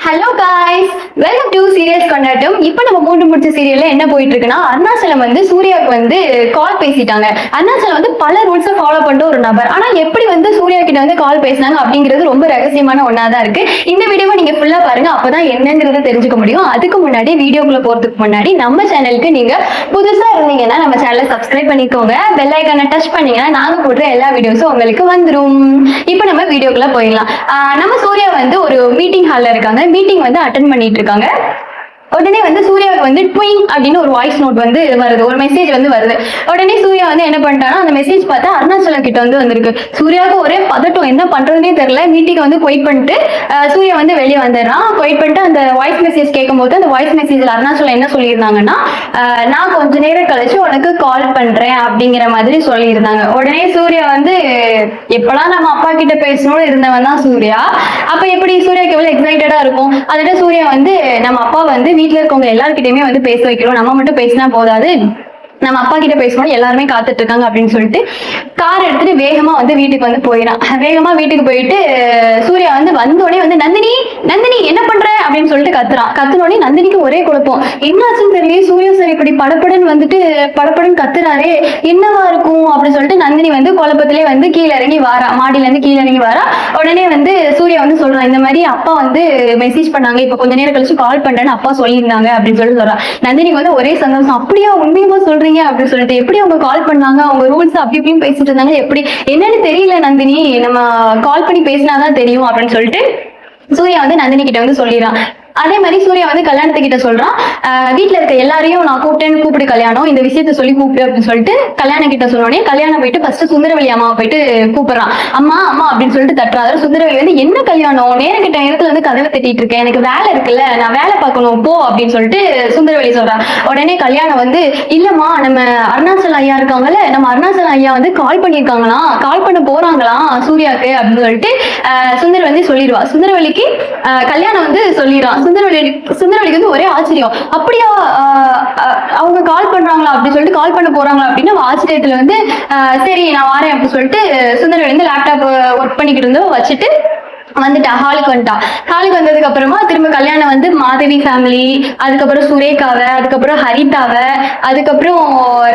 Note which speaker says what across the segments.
Speaker 1: Hello guys, welcome to serious கொண்டாட்டம். இப்போ நம்ம மூன்று முடிச்ச சீரியல்ல என்ன போயிட்டு இருக்குன்னா, அருணாச்சலம் வந்து சூர்யாவுக்கு வந்து கால் பேசிட்டாங்க. அருணாச்சலம் வந்து பல ரூல்ஸை ஃபாலோ பண்ணிட்டு ஒரு நபர். ஆனா எப்படி வந்து சூர்யா கிட்ட வந்து கால் பேசினாங்க அப்படிங்கிறது ரொம்ப ரகசியமான ஒன்னா தான் இருக்கு. இந்த வீடியோவை நீங்க ஃபுல்லா பாருங்க, அப்பதான் என்னங்கிறத தெரிஞ்சுக்க முடியும். அதுக்கு முன்னாடி வீடியோக்குள்ள போறதுக்கு முன்னாடி நம்ம சேனலுக்கு நீங்க புதுசா இருந்தீங்கன்னா நம்ம சேனலை சப்ஸ்கிரைப் பண்ணிக்கோங்க. பெல் ஐக்கானை டச் பண்ணீங்கன்னா நாங்க போடுற எல்லா வீடியோஸும் உங்களுக்கு வந்துடும். இப்போ நம்ம வீடியோக்குள்ள போயிடலாம். நம்ம சூர்யா வந்து ஒரு மீட்டிங் ஹால்ல இருக்காங்க. மீட்டிங் வந்து அட்டென்ட் பண்ணிட்டு இருக்காங்க. உடனே வந்து சூர்யாவுக்கு வந்து ட்விங் அப்படின்னு ஒரு வாய்ஸ் நோட் வந்து வருது, ஒரு மெசேஜ் வந்து வருது. உடனே சூர்யா வந்து என்ன பண்ணிட்டானா, அந்த மெசேஜ் பார்த்தா அருணாச்சலம் கிட்ட வந்து வந்திருக்கு. சூர்யாவுக்கு ஒரே பதட்டம், என்ன பண்றதுனே தெரியல. மீட்டிங் வந்து குயிட் பண்ணிட்டு சூர்யா வந்து வெளியே வந்துடுறான். குயிட் பண்ணிட்டு அந்த வாய்ஸ் மெசேஜ் கேட்கும் போது அந்த வாய்ஸ் மெசேஜ்ல அருணாச்சலம் என்ன சொல்லியிருந்தாங்கன்னா, நான் கொஞ்ச நேரம் கழிச்சு உனக்கு கால் பண்றேன் அப்படிங்கிற மாதிரி சொல்லியிருந்தாங்க. உடனே சூர்யா வந்து எப்பெல்லாம் நம்ம அப்பா கிட்ட பேசணும்னு இருந்தவன் தான் சூர்யா. அப்ப எப்படி சூர்யாக்கு எவ்வளவு எக்ஸைட்டடா இருக்கும். அதோட சூர்யா வந்து நம்ம அப்பா வந்து வீட்டுல இருக்கவங்க எல்லாருக்கிட்டையுமே வந்து பேச வைக்கிறோம், நம்ம மட்டும் பேசினா போதாது, நம்ம அப்பா கிட்ட பேசணும், எல்லாருமே காத்துட்டு இருக்காங்க அப்படின்னு சொல்லிட்டு கார் எடுத்துட்டு வேகமா வந்து வீட்டுக்கு வந்து போயிடான். வேகமா வீட்டுக்கு போயிட்டு சூர்யா வந்து வந்தோடனே வந்து நந்தினி நந்தினி என்ன பண்ற அப்படின்னு சொல்லிட்டு கத்துறான். கத்துனோடனே நந்தினிக்கு ஒரே குழப்பம், என்னாச்சுன்னு தெரியல. சூர்யா சார் இப்படி படப்படன் வந்துட்டு படப்படன் கத்துறாரே, என்னவா இருக்கும் அப்படின்னு சொல்லிட்டு நந்தினி வந்து குழப்பத்திலே வந்து கீழே இறங்கி வாரா, மாடியில இருந்து கீழே இறங்கி வாரா. உடனே வந்து சூர்யா வந்து சொல்றான், இந்த மாதிரி அப்பா வந்து மெசேஜ் பண்ணாங்க, இப்ப கொஞ்ச நேரம் கழிச்சு கால் பண்றேன்னு அப்பா சொல்லியிருந்தாங்க அப்படின்னு சொல்லிட்டு சொல்றான். நந்தினிக்கு வந்து ஒரே சந்தோஷம், அப்படியா உண்மையுமா சொல்றீங்க அப்படின்னு சொல்லிட்டு, எப்படி அவங்க கால் பண்ணாங்க, அவங்க ரூல்ஸ் அப்படி இப்படின்னு பேசிட்டு இருந்தாங்க, எப்படி என்னன்னு தெரியல நந்தினி, நம்ம கால் பண்ணி பேசினாதான் தெரியும் அப்படின்னு சொல்லிட்டு சூர்யா வந்து நந்தினி கிட்ட வந்து சொல்லிடுறான். அதே மாதிரி சூர்யா வந்து கல்யாணத்துக்கிட்ட சொல்றான், வீட்டுல இருக்க எல்லாரையும் நான் கூப்பிடு கல்யாணம், இந்த விஷயத்த சொல்லி கூப்பிடு அப்படின்னு சொல்லிட்டு கல்யாணம் கிட்ட சொன்னோடனே கல்யாணம் போயிட்டு ஃபர்ஸ்ட் சுந்தரவழி அம்மாவை போயிட்டு கூப்பிடுறான். அம்மா அம்மா அப்படின்னு சொல்லிட்டு தட்டுறா. சுந்தரவழி வந்து என்ன கல்யாணம், நேரங்கிட்ட நேரத்துல வந்து கதவை தட்டிட்டு இருக்கேன், எனக்கு வேலை இருக்குல்ல, நான் வேலை பார்க்கணும் போ அப்படின்னு சொல்லிட்டு சுந்தரவழி சொல்றான். உடனே கல்யாணம் வந்து இல்லம்மா, நம்ம அருணாச்சல ஐயா இருக்காங்கல்ல, நம்ம அருணாச்சல ஐயா வந்து கால் பண்ணியிருக்காங்களாம், கால் பண்ண போறாங்களாம் சூர்யாவுக்கு அப்படின்னு சொல்லிட்டு சுந்தரவழி வந்து சொல்லிடுவா. சுந்தரவழிக்கு கல்யாணம் வந்து சொல்லிடுறான். சுந்தரவழிக்கு வந்து ஒரே ஆச்சரியம், அப்படியா அவங்க கால் பண்றாங்களா அப்படின்னு சொல்லிட்டு, கால் பண்ண போறாங்களா அப்படின்னு ஆச்சரியத்துல வந்து சரி நான் வரேன் அப்படின்னு சொல்லிட்டு சுந்தரவழி வந்து லேப்டாப் ஒர்க் பண்ணிக்கிட்டு இருந்தோம் வச்சுட்டு வந்துட்டா. ஹாலுக்கு வந்துட்டா. ஹாலுக்கு வந்ததுக்கு அப்புறமா திரும்ப கல்யாணம் வந்து மாதவி ஃபேமிலி, அதுக்கப்புறம் சுரேகாவை, அதுக்கப்புறம் ஹரிதாவை, அதுக்கப்புறம்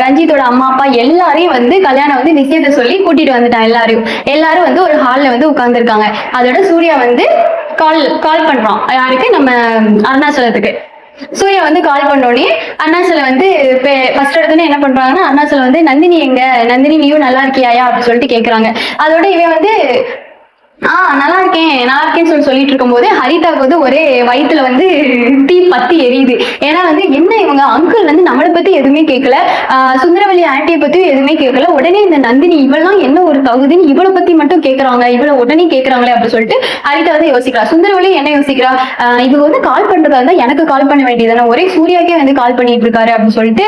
Speaker 1: ரஞ்சித்தோட அம்மா அப்பா எல்லாரையும் வந்து கல்யாணம் வந்து நிச்சயத்தை சொல்லி கூட்டிட்டு வந்துட்டான். எல்லாரும் வந்து ஒரு ஹால்ல வந்து உட்கார்ந்துருக்காங்க. அதோட சூர்யா வந்து கால் பண்றான். யாருக்கு, நம்ம அருணாச்சலத்துக்கு. சூர்யா வந்து கால் பண்ணோடனே அருணாச்சலம் வந்து ஃபர்ஸ்ட் எடுத்தோன்னே என்ன பண்றாங்கன்னா, அருணாச்சலம் வந்து நந்தினி எங்க, நந்தினி நீயும் நல்லா இருக்கியாயா அப்படின்னு சொல்லிட்டு கேக்குறாங்க. அதோட இவன் வந்து நல்லா இருக்கேன்னு சொல்லிட்டு இருக்கும் போது ஹரிதாவுக்கு வந்து ஒரே வயிற்றுல வந்து தீ பத்தி எரியுது. ஏன்னா வந்து என்ன இவங்க அங்கிள் வந்து நம்மளை பத்தி எதுவுமே கேட்கல, சுந்தரவல்லி ஆண்டியை பத்தியும் எதுவுமே கேட்கல, உடனே இந்த நந்தினி இவெல்லாம் என்ன ஒரு தகுதின்னு இவளை பத்தி மட்டும் கேட்கறாங்க, இவளை உடனே கேட்கறாங்களே அப்படின்னு சொல்லிட்டு ஹரிதா வந்து யோசிக்கிறா. சுந்தரவல்லி என்ன யோசிக்கிறா, இது வந்து கால் பண்றதா இருந்தா எனக்கு கால் பண்ண வேண்டியதானே, ஒரே சூர்யாக்கே வந்து கால் பண்ணிட்டு இருக்காரு அப்படின்னு சொல்லிட்டு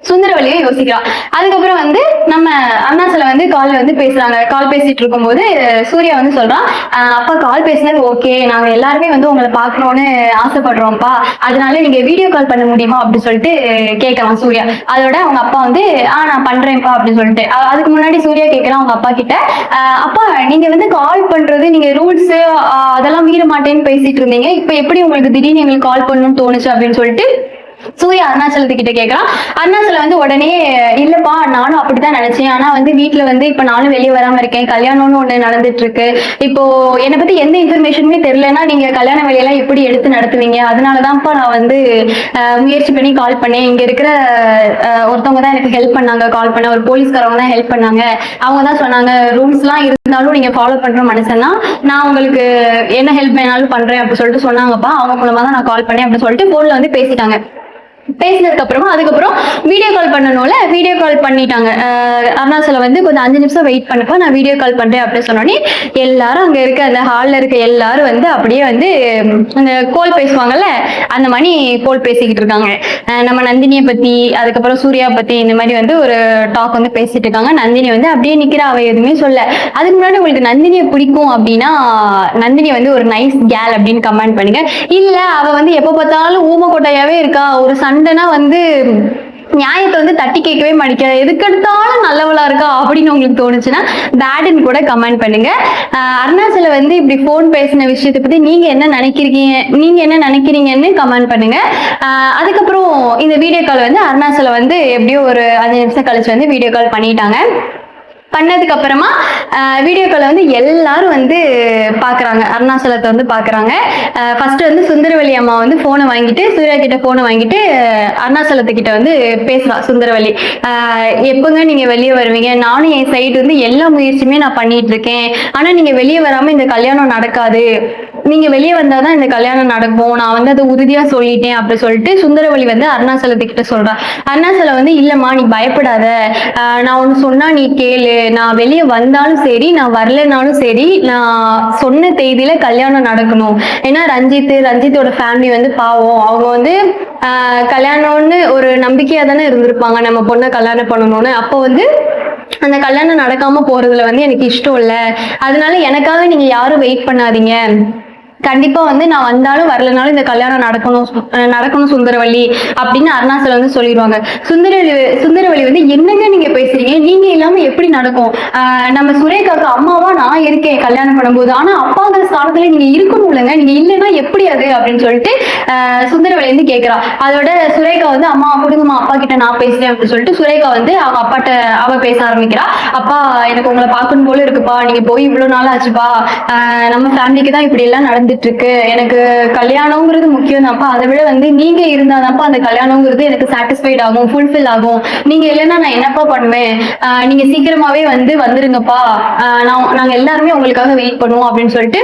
Speaker 1: சுந்தரவல்லியை யோசிக்கிறா. அதுக்கப்புறம் வந்து நம்ம அருணாச்சலம் வந்து கால் பேசிட்டு இருக்கும் போது சூர்யா வந்து சொல்றான், அப்பா கால் பேசினது ஓகே, நாங்க எல்லாருமே வந்து உங்களை பார்க்கணும்னு ஆசைப்படுறோம்ப்பா, அதனால நீங்க வீடியோ கால் பண்ண முடியுமா அப்படின்னு சொல்லிட்டு கேட்கலாம் சூர்யா. அதோட அவங்க அப்பா வந்து நான் பண்றேன்ப்பா அப்படின்னு சொல்லிட்டு, அதுக்கு முன்னாடி சூர்யா கேட்கிறான் அவங்க அப்பா கிட்ட, அப்பா நீங்க வந்து கால் பண்றது, நீங்க ரூல்ஸ் அதெல்லாம் மீற மாட்டேன்னு பேசிட்டு இருந்தீங்க, இப்ப எப்படி உங்களுக்கு திடீர்னு எங்களுக்கு கால் பண்ணணும்னு தோணுச்சு அப்படின்னு சொல்லிட்டு சூர்யா அருணாச்சலத்துக்கிட்ட கேட்கறான். அருணாச்சலம் வந்து உடனே இல்லப்பா நானும் அப்படித்தான் நினைச்சேன், ஆனா வந்து வீட்டுல வந்து இப்ப நானும் வெளியே வராம இருக்கேன், கல்யாணம்னு ஒண்ணு நடந்துட்டு இருக்கு, இப்போ என்னை பத்தி எந்த இன்ஃபர்மேஷனுமே தெரியலன்னா நீங்க கல்யாண வேலையெல்லாம் எப்படி எடுத்து நடத்துவீங்க, அதனாலதான்ப்பா நான் வந்து முயற்சி பண்ணி கால் பண்ணேன், இங்க இருக்கிற ஒருத்தவங்க தான் எனக்கு ஹெல்ப் பண்ணாங்க, கால் பண்ண ஒரு போலீஸ்காரவங்க தான் ஹெல்ப் பண்ணாங்க, அவங்க தான் சொன்னாங்க ரூல்ஸ் எல்லாம் இருந்தாலும் நீங்க ஃபாலோ பண்ற மனுஷன்னா நான் உங்களுக்கு என்ன ஹெல்ப் வேணாலும் பண்றேன் அப்படின்னு சொல்லிட்டு சொன்னாங்கப்பா, அவங்க மூலமா தான் நான் கால் பண்ணேன் அப்படின்னு சொல்லிட்டு போன்ல வந்து பேசிட்டாங்க. பேசினதுக்கு அப்புறமா அதுக்கப்புறம் வீடியோ கால் பண்ணணும்ல, வீடியோ கால் பண்ணிட்டாங்க. அருணாச்சலம் வந்து கொஞ்சம் 5 நிமிஷம் வெயிட் பண்ணப்ப நான் வீடியோ கால் பண்றேன் அப்படின்னு சொன்னோடனே எல்லாரும் அங்க இருக்க அந்த ஹால்ல இருக்க எல்லாரும் வந்து அப்படியே வந்து அந்த கோல் பேசுவாங்கல்ல, அந்த மாதிரி கோல் பேசிக்கிட்டு இருக்காங்க. நம்ம நந்தினியை பத்தி, அதுக்கப்புறம் சூர்யா பத்தி, இந்த மாதிரி வந்து ஒரு டாக் வந்து பேசிட்டு இருக்காங்க. நந்தினி வந்து அப்படியே நிக்கிறா, அவ எதுவுமே சொல்ல. அதுக்கு முன்னாடி உங்களுக்கு நந்தினியை பிடிக்கும் அப்படின்னா நந்தினி வந்து ஒரு நைஸ் கேல் அப்படின்னு கமெண்ட் பண்ணுங்க. இல்ல அவ வந்து எப்ப பார்த்தாலும் ஊம கொட்டையாவே இருக்கா, ஒரு சண்டைனா வந்து நியாயத்தை வந்து தட்டி கேட்கவே மாட்டேங்கிறா, எதுக்கு எடுத்தாலும் நல்லவளா இருக்கா அப்படின்னு உங்களுக்கு தோணுச்சுன்னா பேடுன்னு கூட கமெண்ட் பண்ணுங்க. அருணாச்சல வந்து இப்படி போன் பேசின விஷயத்தை பத்தி நீங்க என்ன நினைக்கிறீங்கன்னு கமெண்ட் பண்ணுங்க. அதுக்கப்புறம் இந்த வீடியோ கால் வந்து அருணாச்சல வந்து எப்படியோ ஒரு 5 நிமிஷம் கழிச்சு வந்து வீடியோ கால் பண்ணிட்டாங்க. பண்ணதுக்கு அப்புறமா வீடியோ கால வந்து எல்லாரும் வந்து பாக்குறாங்க, அருணாச்சலத்தை வந்து பாக்குறாங்க. ஃபர்ஸ்ட் வந்து சுந்தரவல்லி அம்மா வந்து போனை வாங்கிட்டு, சூர்யா கிட்ட போனை வாங்கிட்டு அருணாச்சலத்துக்கிட்ட வந்து பேசுறா சுந்தரவல்லி. எப்பங்க நீங்க வெளியே வருவீங்க, நானும் என் சைடு வந்து எல்லா முயற்சியுமே நான் பண்ணிட்டு இருக்கேன், ஆனா நீங்க வெளியே வராம இந்த கல்யாணம் நடக்காது, நீங்க வெளியே வந்தாதான் இந்த கல்யாணம் நடக்கும், நான் வந்து அதை உறுதியா சொல்லிட்டேன் அப்படி சொல்லிட்டு சுந்தரவல்லி வந்து அருணாச்சலத்துக்கிட்ட சொல்றா. அருணாச்சலம் வந்து இல்லம்மா நீ பயப்படாத, நான் ஒண்ணு சொன்னா நீ கேளு, நான் வெளியே வந்தாலும் சரி நான் வரலனாலும் சரி நான் சொன்ன தேதியில கல்யாணம் நடக்கணும். ஏன்னா ரஞ்சித்தோட ஃபேமிலி வந்து பாவம், அவங்க வந்து கல்யாணம்னு ஒரு நம்பிக்கையா தானே இருந்திருப்பாங்க, நம்ம பொண்ணை கல்யாணம் பண்ணணும்னு. அப்போ வந்து அந்த கல்யாணம் நடக்காம போறதுல வந்து எனக்கு இஷ்டம் இல்லை, அதனால எனக்காக நீங்க யாரும் வெயிட் பண்ணாதீங்க, கண்டிப்பா வந்து நான் வந்தாலும் வரலனாலும் இந்த கல்யாணம் நடக்கணும் சுந்தரவல்லி அப்படின்னு அருணாச்சலம் வந்து சொல்லிடுவாங்க. சுந்தரவல்லி வந்து என்னங்க நீங்க பேசுறீங்க, நீங்க இல்லாம எப்படி நடக்கும், நம்ம சுரேகாக்கு அம்மாவா நான் இருக்கேன் கல்யாணம் பண்ணும்போது, ஆனா அப்பாங்கிற ஸ்தானத்துல நீங்க இருக்கணும் இல்லைங்க, நீங்க இல்லைன்னா எப்படி அது அப்படின்னு சொல்லிட்டு சுந்தரவல்லி வந்து கேட்கிறா. அதோட சுரேகா வந்து அம்மா கொடுங்கம்மா அப்பா கிட்ட நான் பேசுறேன் அப்படின்னு சொல்லிட்டு சுரேகா வந்து அவங்க அப்பாட்ட அவ பேச ஆரம்பிக்கிறா. அப்பா எனக்கு உங்களை பார்க்கணும் போல இருக்குப்பா, நீங்க போய் இவ்வளவு நாள் ஆச்சுப்பா, நம்ம ஃபேமிலிக்கு தான் இப்படி எல்லாம் நடந்துட்டு இருக்கு, எனக்கு கல்யாணம்ங்கிறது முக்கியம் தான்ப்பா, அதை விட வந்து நீங்க இருந்தாதான்ப்பா அந்த கல்யாணம்ங்கிறது எனக்கு சாட்டிஸ்ஃபைட் ஆகும், ஃபுல்ஃபில் ஆகும், நீங்க இல்லைன்னா நான் என்னப்பா பண்ணுவேன், நீங்க சீக்கிரமாவே வந்துருங்கப்பா, நாங்க எல்லாருமே உங்களுக்காக வெயிட் பண்ணுவோம் அப்படின்னு சொல்லிட்டு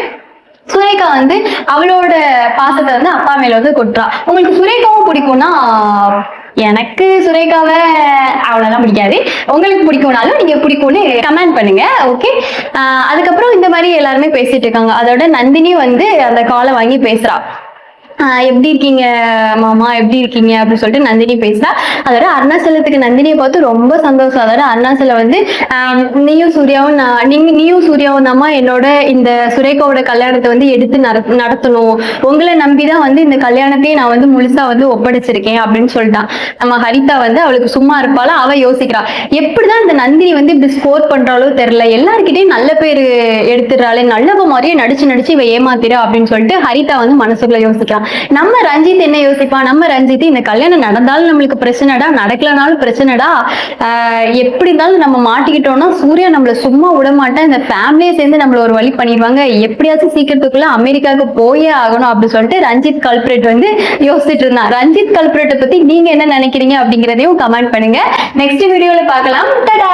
Speaker 1: சுரேகா வந்து அவளோட பாசத்தை வந்து அப்பா மேல வந்து கொட்டுறா. உங்களுக்கு சுரேகாவும் பிடிக்கும்னா, எனக்கு சுரேகாவை அவ்வளோதான் பிடிக்காது, உங்களுக்கு பிடிக்கும்னாலும் நீங்க பிடிக்கும்னு கமெண்ட் பண்ணுங்க. ஓகே, அதுக்கப்புறம் இந்த மாதிரி எல்லாருமே பேசிட்டு இருக்காங்க. அதோட நந்தினி வந்து அந்த காலை வாங்கி பேசுறா. எப்படி இருக்கீங்க மாமா, எப்படி இருக்கீங்க அப்படின்னு சொல்லிட்டு நந்தினி பேசுறா. அதோட அருணாச்சலத்துக்கு நந்தினியை பார்த்து ரொம்ப சந்தோஷம். அதோட அருணாச்சலம் வந்து நீயும் சூர்யாவும் தாம்மா என்னோட இந்த சுரேகாவோட கல்யாணத்தை வந்து எடுத்து நடத்தணும், உங்களை நம்பிதான் வந்து இந்த கல்யாணத்தையே நான் வந்து முழுசா வந்து ஒப்படைச்சிருக்கேன் அப்படின்னு சொல்லிட்டான். நம்ம ஹரிதா வந்து அவளுக்கு சும்மா இருப்பாளா, அவ யோசிக்கிறா எப்படிதான் இந்த நந்தினி வந்து இப்படி ஸ்கோர் பண்றாலோ தெரியல, எல்லாருக்கிட்டையும் நல்ல பேரு எடுத்துடுறாளே, நல்லவ மாதிரியே நடிச்சு இவ ஏமாத்திரா அப்படின்னு சொல்லிட்டு ஹரிதா வந்து மனசுக்குள்ள யோசிக்கிறான். நம்ம ரஞ்சித் என்ன யோசிப்பா, நம்ம ரஞ்சித் இந்த கல்யாணம் நடந்தாலும் நம்மளுக்கு பிரச்சனைடா, நடக்கலனாலும் பிரச்சனைடா, எப்படி இருந்தாலும் நம்ம மாட்டிக்கிட்டோம்னா சூர்யா நம்மள சும்மா விட மாட்டேன், இந்த ஃபேமிலியே சேர்ந்து நம்மள ஒரு வழி பண்ணிடுவாங்க, எப்படியாச்சும் சீக்கிரத்துக்குள்ள அமெரிக்காவுக்கு போயே ஆகணும் அப்படின்னு சொல்லிட்டு ரஞ்சித் கல்பிரேட் வந்து யோசிச்சுட்டு இருந்தான். ரஞ்சித் கல்பிரேட்டை பத்தி நீங்க என்ன நினைக்கிறீங்க அப்படிங்கிறதையும் கமெண்ட் பண்ணுங்க. நெக்ஸ்ட் வீடியோல பார்க்கலாம். டடா.